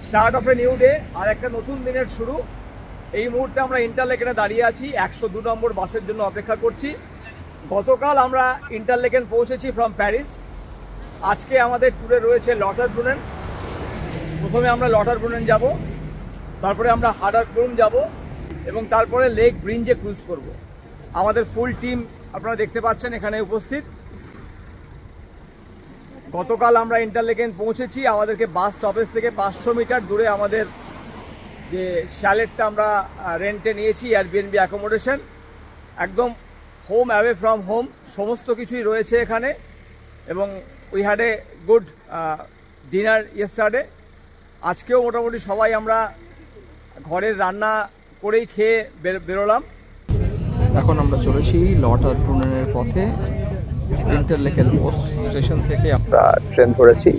Start of a new day, আর একটা নতুন দিনের শুরু। এই মুহূর্তে আমরা ইন্টারলেকেনে দাঁড়িয়ে আছি, 102 নম্বর বাসের জন্য অপেক্ষা করছি। গতকাল আমরা ইন্টারলেকেন পৌঁছেছি ফ্রম প্যারিস। আজকে আমাদের ট্যুরে রয়েছে লটারব্রুনেন। প্রথমে আমরা লটারব্রুনেন যাব, তারপরে আমরা হাডারক্রুম যাব এবং তারপরে লেক ব্রিঞ্জে ক্রুজ করব। আমাদের ফুল টিম আপনারা দেখতে পাচ্ছেন এখানে উপস্থিত। গতকাল আমরা ইন্টারলেকেন পৌঁছেছি। আমাদেরকে বাস স্টপেজ থেকে 500 মিটার দূরে আমাদের যে শ্যালেটটা আমরা রেন্টে নিয়েছি, এয়ারবিএনবি অ্যাকোমোডেশন, একদম হোম অ্যাওয়ে ফ্রম হোম, সমস্ত কিছুই রয়েছে এখানে। এবং we had a good dinner yesterday. আজকেও মোটামুটি সবাই আমরা ঘরের রান্না করেই খেয়ে বেরোলাম। এখন আমরা চলেছি লটারব্রুনেনের পথে। ইন্টারলেকেন পোস্ট স্টেশন থেকে আমরা ট্রেন ধরেছি।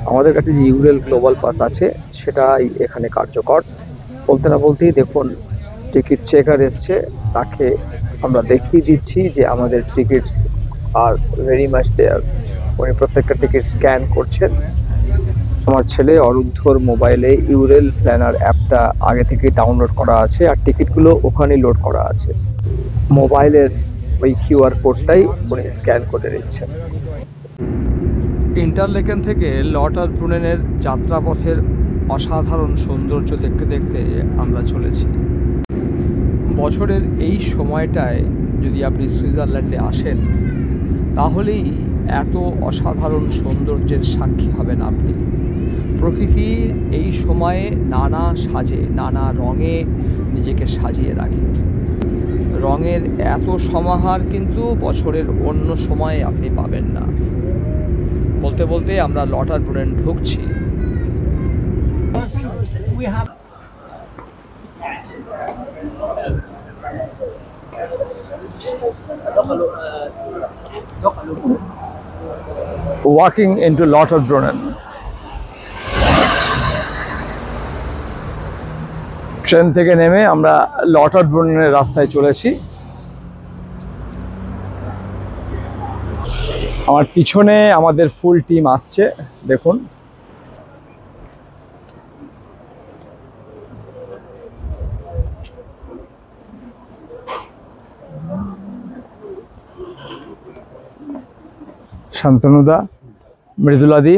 আমাদের কাছে যে ইউরেল গ্লোবাল পাস আছে সেটাই এখানে কার্যকর। বলতে না বলতেই দেখুন টিকিট চেকার এসছে, তাকে আমরা দেখিয়ে দিচ্ছি যে আমাদের টিকিটস আর ভেরি মাচ দেয়ার। উনি প্রত্যেকটা টিকিট স্ক্যান করছেন। আমার ছেলে অরুদ্ধর মোবাইলে ইউরেল প্ল্যানার অ্যাপটা আগে থেকে ডাউনলোড করা আছে, আর টিকিটগুলো ওখানেই লোড করা আছে। মোবাইলের ওই কিউআর কোডটাই উনি স্ক্যান করে নিচ্ছেন। ইন্টারলেকেন থেকে লটারব্রুনেনের যাত্রাপথের অসাধারণ সৌন্দর্য দেখতে দেখতে আমরা চলেছি। বছরের এই সময়টায় যদি আপনি সুইজারল্যান্ডে আসেন তাহলেই এত অসাধারণ সৌন্দর্যের সাক্ষী হবেন আপনি। প্রকৃতি এই সময়ে নানা সাজে, নানা রঙে নিজেকে সাজিয়ে রাখে। রঙের এত সমাহার কিন্তু বছরের অন্য সময়ে আপনি পাবেন না। বলতে বলতে আমরা লটারব্রুনেন ঢুকছি। Walking into Lauterbrunnen. ট্রেন থেকে নেমে আমরা লটারব্রুনেনের রাস্তায় চলেছি। আমার পিছনে আমাদের ফুল টিম আসছে, দেখুন। শান্তনুদা, মৃদুলাদি,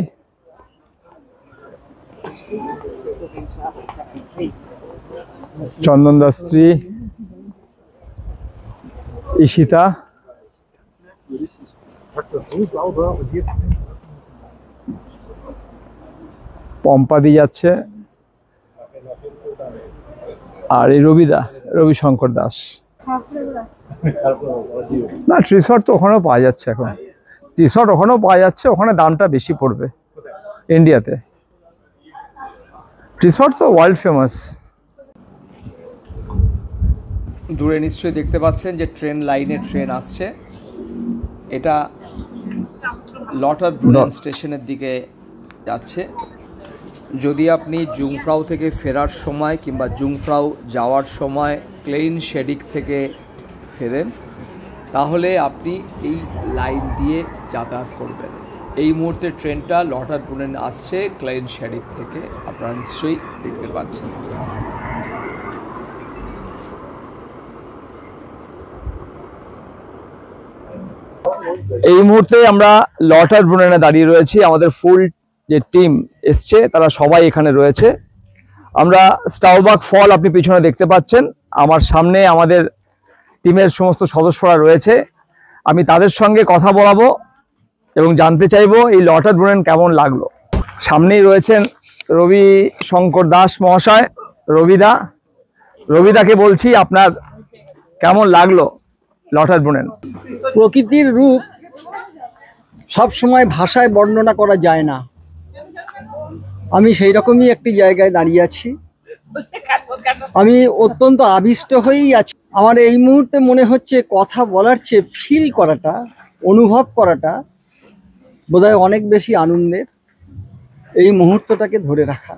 চন্দন দাস স্ত্রী, ঈশিতা, পম্পাদি যাচ্ছে, আর এই রবিশঙ্কর দাস। না, রিসর্ট তো ওখানেও পাওয়া যাচ্ছে এখন। রিসর্ট ওখানেও পাওয়া যাচ্ছে, ওখানে দামটা বেশি পড়বে ইন্ডিয়াতে। রিসর্ট তো ওয়ার্ল্ড ফেমাস। দূরে নিশ্চয়ই দেখতে পাচ্ছেন যে ট্রেন লাইনে ট্রেন আসছে। এটা লটারব্রুনেন স্টেশনের দিকে যাচ্ছে। যদি আপনি জুংফ্রাউ থেকে ফেরার সময় কিংবা জুংফ্রাউ যাওয়ার সময় ক্লেইন শেডিক থেকে ফেরেন তাহলে আপনি এই লাইন দিয়ে যাতায়াত করবেন। এই মুহূর্তে ট্রেনটা লটারব্রুনেন আসছে ক্লেইন শেডিক থেকে, আপনারা নিশ্চয়ই দেখতে পাচ্ছেন। এই মুহূর্তে আমরা লটারব্রুনেনে দাঁড়িয়ে রয়েছি। আমাদের ফুল যে টিম এসছে তারা সবাই এখানে রয়েছে। আমরা স্টাউবাক ফল আপনি পিছনে দেখতে পাচ্ছেন। আমার সামনে আমাদের টিমের সমস্ত সদস্যরা রয়েছে। আমি তাদের সঙ্গে কথা বলাবো এবং জানতে চাইবো এই লটারব্রুনেন কেমন লাগলো। সামনেই রয়েছেন রবিশঙ্কর দাস মহাশয়, রবিদাকে বলছি আপনার কেমন লাগলো লটারব্রুনেন? প্রকৃতির রূপ সব সময় ভাষায় বর্ণনা করা যায় না। আমি সেই রকমই একটি জায়গায় দাঁড়িয়ে আছি। আমি অত্যন্ত আবিষ্ট হয়েই আছি। আমার এই মুহূর্তে মনে হচ্ছে কথা বলার চেয়ে ফিল করাটা, অনুভব করাটা বোধহয় অনেক বেশি আনন্দের। এই মুহূর্তটাকে ধরে রাখা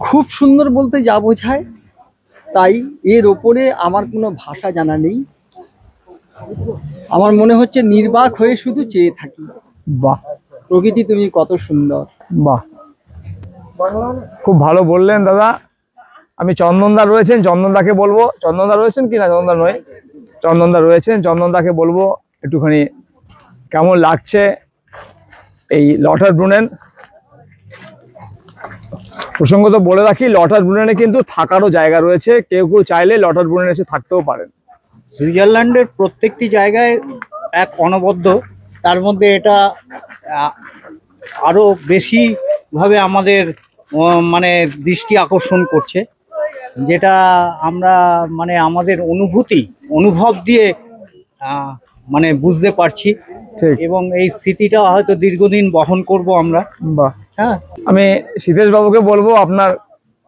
খুব সুন্দর বলতে যা বোঝায় তাই এর ওপরে আমার কোনো ভাষা জানা নেই। আমার মনে হচ্ছে নির্বাক হয়ে শুধু চেয়ে থাকি। বাহ, প্রকৃতি তুমি কত সুন্দর। বাহ, খুব ভালো বললেন দাদা। আমি চন্দনদা রয়েছেন, চন্দনদাকে বলবো, চন্দনদা রয়েছেন কি না? চন্দনদা নয়, চন্দনদা রয়েছেন, চন্দনদাকে বলবো একটুখানি কেমন লাগছে এই লটারব্রুনেন। প্রসঙ্গত বলে রাখি, লটারব্রুনেনে কিন্তু থাকারও জায়গা রয়েছে, কেউ কেউ চাইলে লটারব্রুনেনে এসে থাকতেও পারেন। সুইজারল্যান্ডের প্রত্যেকটি জায়গায় এক অনবদ্য, তার মধ্যে এটা আরো বেশি ভাবে আমাদের মানে দৃষ্টি আকর্ষণ করছে, যেটা আমরা মানে আমাদের অনুভব দিয়ে মানে বুঝতে পারছি, এবং এই স্মৃতিটা হয়তো দীর্ঘদিন বহন করব আমরা। বাহ, হ্যাঁ, আমি শীতেশ বাবুকে বলবো আপনার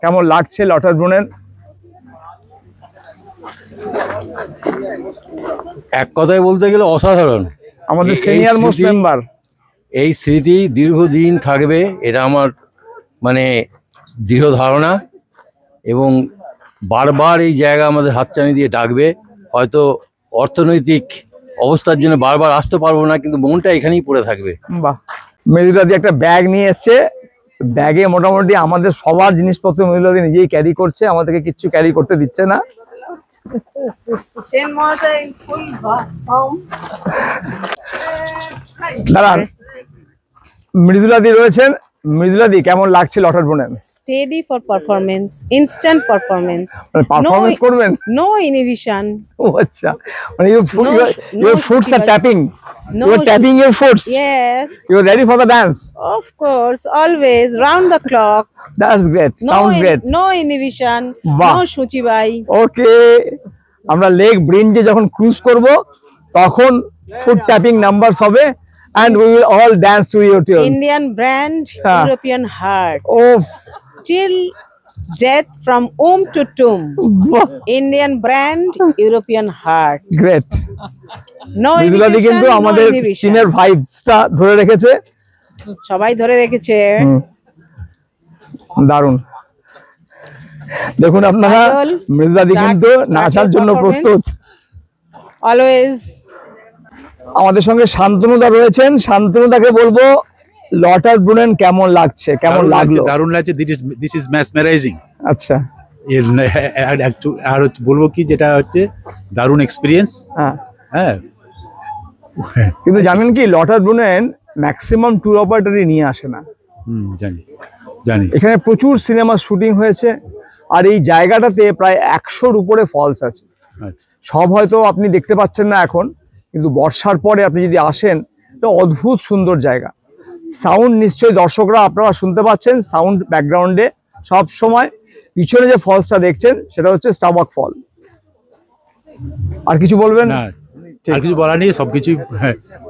কেমন লাগছে লটারব্রুনেন? এক কথায় বলতে গেলে অসাধারণ। আমাদের সিনিয়র মোস্ট মেম্বার। এই স্মৃতি দীর্ঘদিন থাকবে, এটা আমার মানে দৃঢ় ধারণা, এবং বারবার এই জায়গা আমাদের হাতছানি দিয়ে ডাকবে। হয়তো অর্থনৈতিক অবস্থার জন্য বারবার আসতে পারবো না, কিন্তু মনটা এখানেই পড়ে থাকবে। বাহ, মৃদুলাদি একটা ব্যাগ নিয়ে এসছে, ব্যাগে মোটামুটি আমাদের সবার জিনিসপত্র মৃদুলাদি নিজেই ক্যারি করছে, আমাদেরকে কিচ্ছু ক্যারি করতে দিচ্ছে না। দাঁড়ান, মৃদুলাদি রয়েছেন। মৃদুলাদি, কেমন লাগছে লটারব্রুনেন? Steady for performance, instant performance. Performance করবেন? No inhibition. ও আচ্ছা, মানে your foot are tapping. No, You are tapping your foot. Yes. You are ready for the dance. Of course, always round the clock. That's great. Sounds great. No inhibition. Wow. No shuchibai. Okay. আমরা lake ব্রিঞ্জে যখন cruise করব তখন foot tapping numbers হবে, and we will all dance to your tune. Indian brand, European heart. Oh, Till death from womb to tomb. Indian brand, European heart. great. No মৃদুলাদি inhibition. কিন্তু No আমাদের inhibition. চীনের ভাইবসটা ধরে রেখেছে। সবাই ধরে রেখেছে। দারুণ। দেখুন আপনারা, মৃদুলাদি কিন্তু নাচার জন্য প্রস্তুত। Always. আমাদের সঙ্গে শান্তনুদা রয়েছেন, শান্তনুদাকে বলবো লটারব্রুনেন কেমন লাগছে, কেমন লাগলো? দারুণ লাগছে, দিস ইজ মেসমেরাইজিং। আচ্ছা, আর বলবো কি, যেটা হচ্ছে দারুণ এক্সপিরিয়েন্স। হ্যাঁ, কিন্তু জানেন কি, লটারব্রুনেন ম্যাক্সিমাম ট্যুর অপারেটরই নিয়ে আসে না। জানি এখানে প্রচুর সিনেমার শুটিং হয়েছে, আর এই জায়গাটাতে প্রায় 100-র উপরে ফলস আছে। সব হয়তো আপনি দেখতে পাচ্ছেন না এখন, কিন্তু বর্ষার পরে আপনি যদি আসেন, তো অদ্ভুত সুন্দর জায়গা। সাউন্ড নিশ্চয়ই দর্শকরা আপনারা শুনতে পাচ্ছেন, সাউন্ড ব্যাকগ্রাউন্ডে সব সময়। পিছনে যে ফলসটা দেখছেন সেটা হচ্ছে স্টারবাক ফল। আর কিছু বলবেন? না, আর কিছু বলার নেই, সবকিছু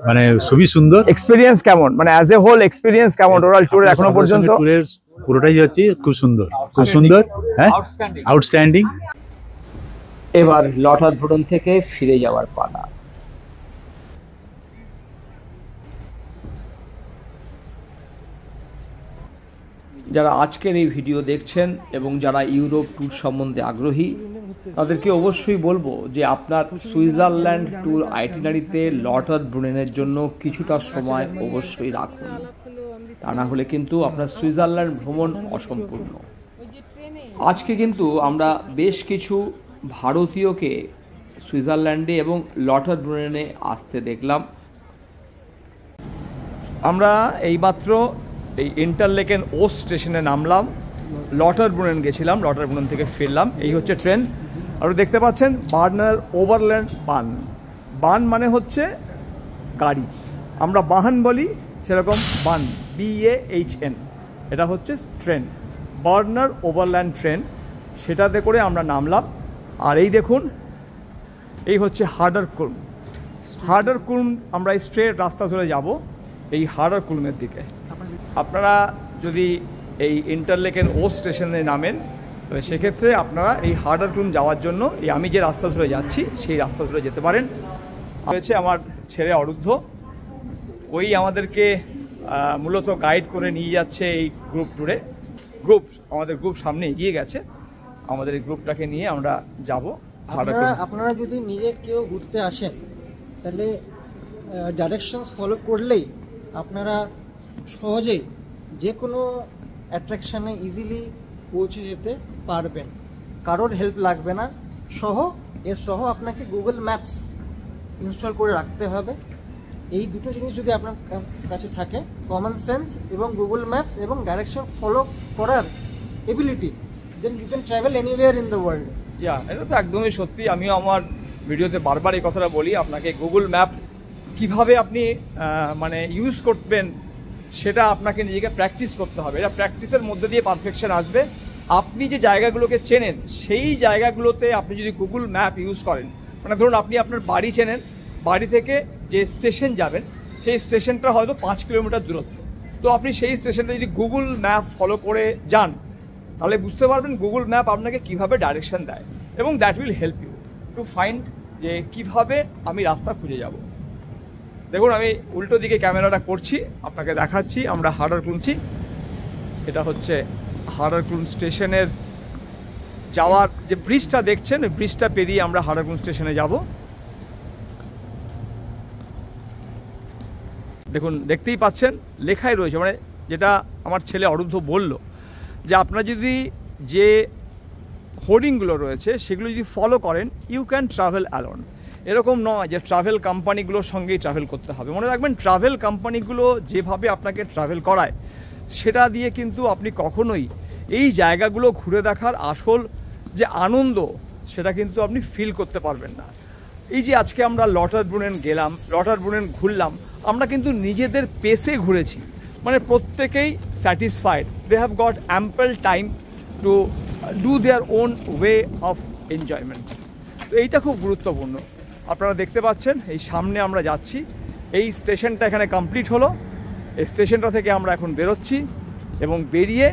মানে খুবই সুন্দর। এক্সপিরিয়েন্স কেমন, মানে অ্যাজ এ হোল এক্সপিরিয়েন্স কেমন টোটাল ট্যুরের এখনো পর্যন্ত? ট্যুরের পুরোটাই হচ্ছে খুব সুন্দর, খুব সুন্দর। হ্যাঁ, আউটস্ট্যান্ডিং। এবার লটারব্রুনেন থেকে ফিরে যাওয়ার পালা। যারা আজকের এই ভিডিও দেখছেন এবং যারা ইউরোপ ট্যুর সম্বন্ধে আগ্রহী, তাদেরকে অবশ্যই বলবো যে আপনার সুইজারল্যান্ড ট্যুর আইটিনারিতে লটারব্রুনেনের জন্য কিছুটা সময় অবশ্যই রাখুন, তা না হলে কিন্তু আপনার সুইজারল্যান্ড ভ্রমণ অসম্পূর্ণ। আজকে কিন্তু আমরা বেশ কিছু ভারতীয়কে সুইজারল্যান্ডে এবং লটারব্রুনেনে আসতে দেখলাম। আমরা এইমাত্র এই ইন্টারলেকেন ওস্ট স্টেশনে নামলাম, লটারব্রুনেন গেছিলাম, লটারব্রুনেন থেকে ফিরলাম। এই হচ্ছে ট্রেন। আর দেখতে পাচ্ছেন বার্নার ওভারল্যান্ড বান। বান মানে হচ্ছে গাড়ি, আমরা বাহন বলি, সেরকম বান, BAHN। এটা হচ্ছে ট্রেন, বার্নার ওভারল্যান্ড ট্রেন, সেটাতে করে আমরা নামলাম। আর এই দেখুন, এই হচ্ছে হার্ডারকুলম। হার্ডারকুলম আমরা স্ট্রেট রাস্তা ধরে যাব এই হার্ডারকুলমের দিকে। আপনারা যদি এই ইন্টারলেকেন ওস্ট স্টেশনে নামেন, তবে সেক্ষেত্রে আপনারা এই হার্ডারকুলম যাওয়ার জন্য এই আমি যে রাস্তা ধরে যাচ্ছি সেই রাস্তা ধরে যেতে পারেন। হয়েছে আমার ছেলে অরুদ্ধ, ওই আমাদেরকে মূলত গাইড করে নিয়ে যাচ্ছে এই গ্রুপ ট্যুরে। আমাদের গ্রুপ সামনে এগিয়ে গেছে, আমাদের এই গ্রুপটাকে নিয়ে আমরা যাব। আপনারা যদি নিজে কেউ ঘুরতে আসেন, তাহলে ডাইরেকশনস ফলো করলেই আপনারা সহজেই যে কোনো অ্যাট্রাকশানে ইজিলি পৌঁছে যেতে পারবেন, কারোর হেল্প লাগবে না। এর সহ আপনাকে গুগল ম্যাপস ইনস্টল করে রাখতে হবে। এই দুটো জিনিস যদি আপনার কাছে থাকে, কমন সেন্স এবং গুগল ম্যাপস এবং ডাইরেকশন ফলো করার ability, then you can travel anywhere in the world. এটা তো একদমই সত্যি। আমিও আমার ভিডিওতে বারবার এই কথাটা বলি, আপনাকে গুগল ম্যাপ কিভাবে আপনি মানে ইউজ করবেন সেটা আপনাকে নিজেকে প্র্যাকটিস করতে হবে। এটা প্র্যাকটিসের মধ্যে দিয়ে পারফেকশন আসবে। আপনি যে জায়গাগুলোকে চেনেন সেই জায়গাগুলোতে আপনি যদি গুগল ম্যাপ ইউজ করেন, মানে ধরুন আপনি আপনার বাড়ি চেনেন, বাড়ি থেকে যে স্টেশন যাবেন সেই স্টেশনটা হয়তো 5 কিলোমিটার দূরত্ব, তো আপনি সেই স্টেশনটা যদি গুগল ম্যাপ ফলো করে যান তাহলে বুঝতে পারবেন গুগল ম্যাপ আপনাকে কিভাবে ডাইরেকশন দেয়, এবং that will help you to find যে কিভাবে আমি রাস্তা খুঁজে যাব। দেখুন আমি উল্টো দিকে ক্যামেরাটা করছি, আপনাকে দেখাচ্ছি। আমরা হার্ডারক্লুনছি, এটা হচ্ছে হার্ডারক্লুন স্টেশনের যাওয়ার যে ব্রিজটা দেখছেন, ওই ব্রিজটা পেরিয়ে আমরা হার্ডারক্লুন স্টেশনে যাব। দেখুন দেখতেই পাচ্ছেন লেখাই রয়েছে, মানে যেটা আমার ছেলে অরুদ্ধ বলল যে আপনারা যদি যে হোর্ডিংগুলো রয়েছে সেগুলো যদি ফলো করেন ইউ ক্যান ট্রাভেল অ্যালোন। এরকম নয় যে ট্রাভেল কোম্পানিগুলোর সঙ্গেই ট্রাভেল করতে হবে। মনে রাখবেন ট্রাভেল কোম্পানিগুলো যেভাবে আপনাকে ট্রাভেল করায় সেটা দিয়ে কিন্তু আপনি কখনোই এই জায়গাগুলো ঘুরে দেখার আসল যে আনন্দ সেটা কিন্তু আপনি ফিল করতে পারবেন না। এই যে আজকে আমরা লটারব্রুনেন গেলাম, লটারব্রুনেন ঘুরলাম, আমরা কিন্তু নিজেদের পেসে ঘুরেছি, মানে প্রত্যেকেই satisfied, they have got ample time to do their own way of enjoyment. তো এইটা খুব গুরুত্বপূর্ণ। আপনারা দেখতে পাচ্ছেন এই সামনে আমরা যাচ্ছি, এই স্টেশনটা এখানে কমপ্লিট হলো, এই স্টেশনটা থেকে আমরা এখন বেরোচ্ছি এবং বেরিয়ে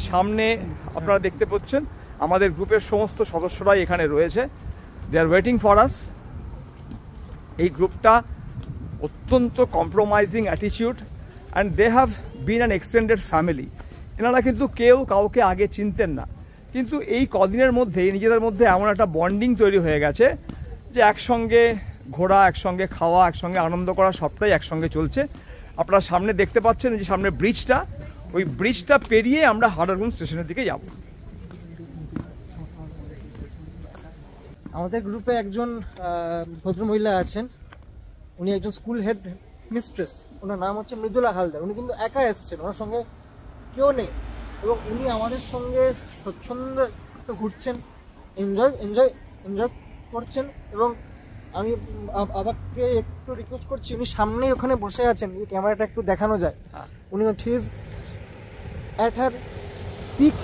সামনে আপনারা দেখতে পাচ্ছেন আমাদের গ্রুপের সমস্ত সদস্যরাই এখানে রয়েছে, দে আর ওয়েটিং ফর আস। এই গ্রুপটা অত্যন্ত compromising attitude and they have been an extended family. এনারা কিন্তু কেউ কাউকে আগে চিনতেন না, কিন্তু এই কদিনের মধ্যেই নিজেদের মধ্যে এমন একটা বন্ডিং তৈরি হয়ে গেছে যে একসঙ্গে ঘোরা, একসঙ্গে খাওয়া, একসঙ্গে আনন্দ করা সবটাই একসঙ্গে চলছে। আপনারা সামনে দেখতে পাচ্ছেন যে সামনে ব্রিজটা, ওই ব্রিজটা পেরিয়ে আমরা হার্ডারক্লুন স্টেশনের দিকে যাব। আমাদের গ্রুপে একজন ভদ্রমহিলা আছেন, উনি একজন স্কুল হেড মিস্ট্রেস, ওনার নাম হচ্ছে মৃদুলা হালদার। উনি কিন্তু একা এসছেন, ওনার সঙ্গে কেউ নেই, এবং উনি আমাদের সঙ্গে স্বচ্ছন্দ ঘুরছেন, এনজয় করছেন। এবং আমি আবারকে একটু রিকোয়েস্ট করছি, উনি সামনেই ওখানে বসে আছেন, এই ক্যামেরাটা একটু দেখানো যায়। উনি is at her peak,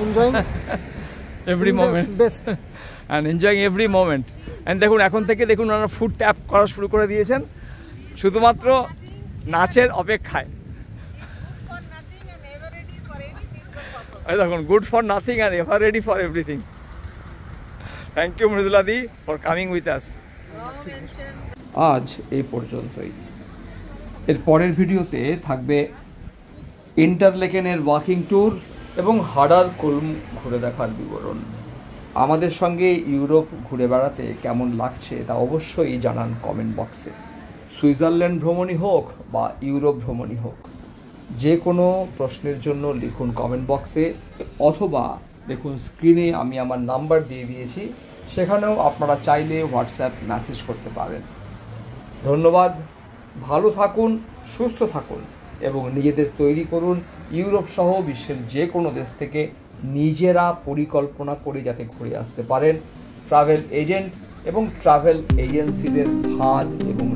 enjoying every moment, best and enjoying every moment. And দেখুন এখন থেকে দেখুন ওনারা ফুড ট্যাপ করা শুরু করে দিয়েছেন শুধুমাত্র নাচের অপেক্ষায়। দেখুন, good for nothing and ever ready for everything. Thank you Mridula দি ফর কামিং উইথ আস। আজ এই পর্যন্তই। এর পরের ভিডিওতে থাকবে ইন্টারলেকেনের ওয়াকিং ট্যুর এবং হার্ডারক্লুন ঘুরে দেখার বিবরণ। আমাদের সঙ্গে ইউরোপ ঘুরে বেড়াতে কেমন লাগছে তা অবশ্যই জানান কমেন্ট বক্সে। সুইজারল্যান্ড ভ্রমণই হোক বা ইউরোপ ভ্রমণই হোক, যে কোনো প্রশ্নের জন্য লিখুন কমেন্ট বক্সে, অথবা দেখুন স্ক্রিনে আমি আমার নাম্বার দিয়ে দিয়েছি, সেখানেও আপনারা চাইলে হোয়াটসঅ্যাপ মেসেজ করতে পারেন। ধন্যবাদ, ভালো থাকুন, সুস্থ থাকুন এবং নিজেদের তৈরি করুন ইউরোপ সহ বিশ্বের যে কোনো দেশ থেকে নিজেরা পরিকল্পনা করে যাতে ঘুরে আসতে পারেন। ট্রাভেল এজেন্ট এবং ট্রাভেল এজেন্সিদের ফাঁদ এবং